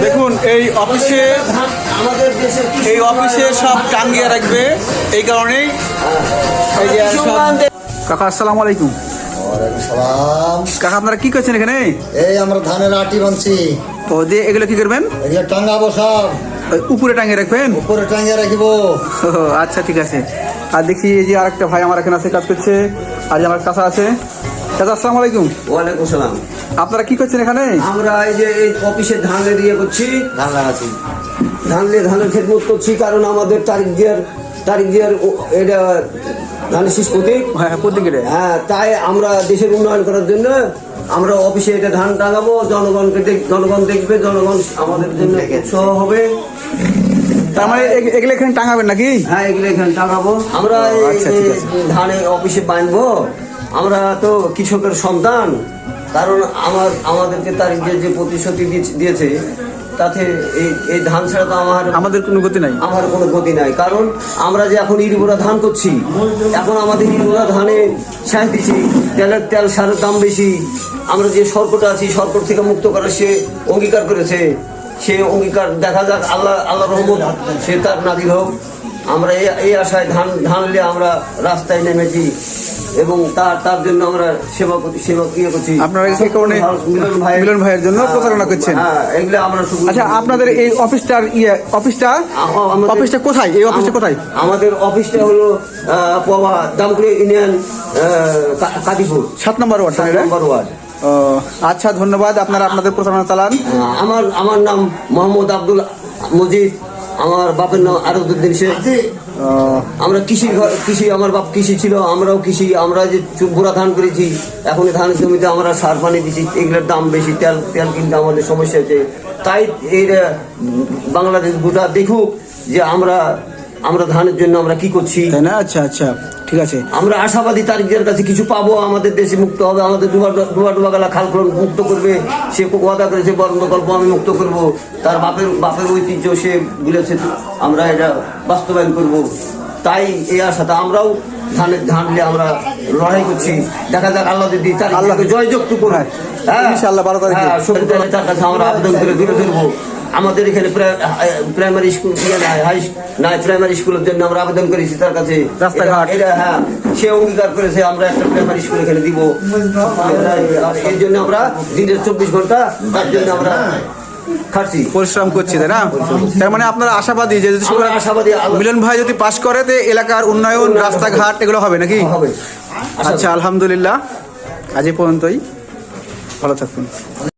দেখুন এই অফিসে আমাদের দেশের এই অফিসে সব টাঙ্গিয়ে রাখবে, এই কারণেই এই যে কাকা আসসালামু আলাইকুম। সালাম। কাকা আপনারা কি করছেন এখানে? এই আমরা ধানের আটি বানছি, ও দিয়ে এগুলো কি করবেন? এগুলো টাঙ্গাবো, সব ওই উপরে টাঙ্গিয়ে রাখবেন? উপরে টাঙ্গিয়ে রাখিব। ও, আচ্ছা ঠিক আছে। আর দেখি এই যে আরেকটা ভাই আমার এখানে আছে, কাজ করছে। আর যে আমার কাছে আছে। চাচা আসসালামু আলাইকুম। ওয়ালাইকুম সালাম। আপনারা কি করছেন এখানে? আমরা এই যে এই অফিসে ধানের করছি, ধান লাগাচ্ছি, ধানের খেদমত করছি, কারণ আমাদের তারিখ দিয়ার এটা ধানের শীষ প্রতীক। হ্যাঁ হ্যাঁ, প্রতিদিন। হ্যাঁ, তাই আমরা দেশের উন্নয়ন করার জন্য আমরা অফিসে এটা ধান টাঙাবো, জনগণ দেখবে, জনগণ আমাদের জন্য উৎসাহ হবে। তার মানে এগুলো এখানে টাঙাবেন নাকি? হ্যাঁ, এগুলো এখানে টাঙাবো আমরা। আচ্ছা, ঠিক আছে। ধানের অফিসে বানবো, আমরা তো কৃষকের সন্তান, কারণ আমাদেরকে তারিখ যে প্রতিশ্রুতি দিয়েছে তাতে এই ধান ছাড়া তো আমাদের কোনো গতি নাই, আমার কোনো গতি নাই। কারণ আমরা যে এখন ইরিবোরা ধান করছি, এখন আমাদের ইরিবোরা ধানে সার দিচ্ছি, তেল সারের দাম বেশি। আমরা যে শর্কট আছি, শর্কট থেকে মুক্ত করার সে অঙ্গীকার করেছে, সে অঙ্গীকার দেখা যাক, আল্লাহ রহমত সে তার নাজির হোক। আমরা এই আশায় ধান নিয়ে আমরা রাস্তায় নেমেছি এবং তার জন্য আমরা সেবা করছি। আপনারা এই কারণে মিলন ভাইয়ের জন্য প্রচারণা করছেন। হ্যাঁ, এগুলো আমরা। আচ্ছা, আপনাদের এই অফিসটা কোথায়? এই অফিসটা কোথায়? আমাদের অফিসটা হলো দামকুড়ি ইউনিয়ন, কাদিপুর 7 নম্বর ওয়ার্ড। 7 নম্বর ওয়ার্ড। আচ্ছা, ধন্যবাদ। আপনারা আপনাদের প্রচারণা চালান। আমার নাম মোহাম্মদ আব্দুল মজিদ, আমার বাপের নাম আরবউদ্দিন শেখ। আমরা কৃষি, আমার বাপ কৃষি ছিল, আমরাও কৃষি। আমরা যে বুড়া ধান করেছি, এখন ধানের জমিতে আমরা সার পানি দিচ্ছি, এগুলোর দাম বেশি, তেল কিনতে আমাদের সমস্যা হচ্ছে। তাই এই বাংলাদেশ গোটা দেখুক যে আমরা ধানের জন্য আমরা কি করছি, তাই না? আচ্ছা আচ্ছা, ঠিক আছে। আমরা আশাবাদী তারিখের কাছে কিছু পাবো, আমাদের দেশে মুক্ত হবে, আমাদের ডুবা গেলা খাল খনন মুক্ত করবে। সে ওয়াদা করেছে বরণ গল্প আমি মুক্ত করব, তার বাপের ঐতিহ্য সে বলেছে, আমরা এটা বাস্তবায়ন করব। তাই এই আশাতে আমরাও ধান নিয়ে আমরা লড়াই করছি। দেখা যাক আল্লাহ যদি আল্লাহকে জয়যুক্ত করে, হ্যাঁ ইনশাআল্লাহ 12 তারিখে তার কাছে আমরা আবেদন করে তুলে ধরবো। আমাদের এখানে প্রাইমারি স্কুল প্রাইমারি স্কুলের জন্য আমরা আবেদন করেছি তার কাছে, রাস্তাঘাট। হ্যাঁ, সে অঙ্গীকার করেছে আমরা একটা প্রাইমারি স্কুল এখানে দিব। এই জন্য আমরা দিনের 24 ঘন্টা তার জন্য আমরা খাচ্ছি, পরিশ্রম করছি, তাই না? তার মানে আপনারা আশাবাদী যে আশাবাদী মিলন ভাই যদি পাশ করে তো এলাকার উন্নয়ন, রাস্তাঘাট এগুলো হবে নাকি? হবে। আচ্ছা, আলহামদুলিল্লাহ। আজ এ পর্যন্তই, ভালো থাকুন।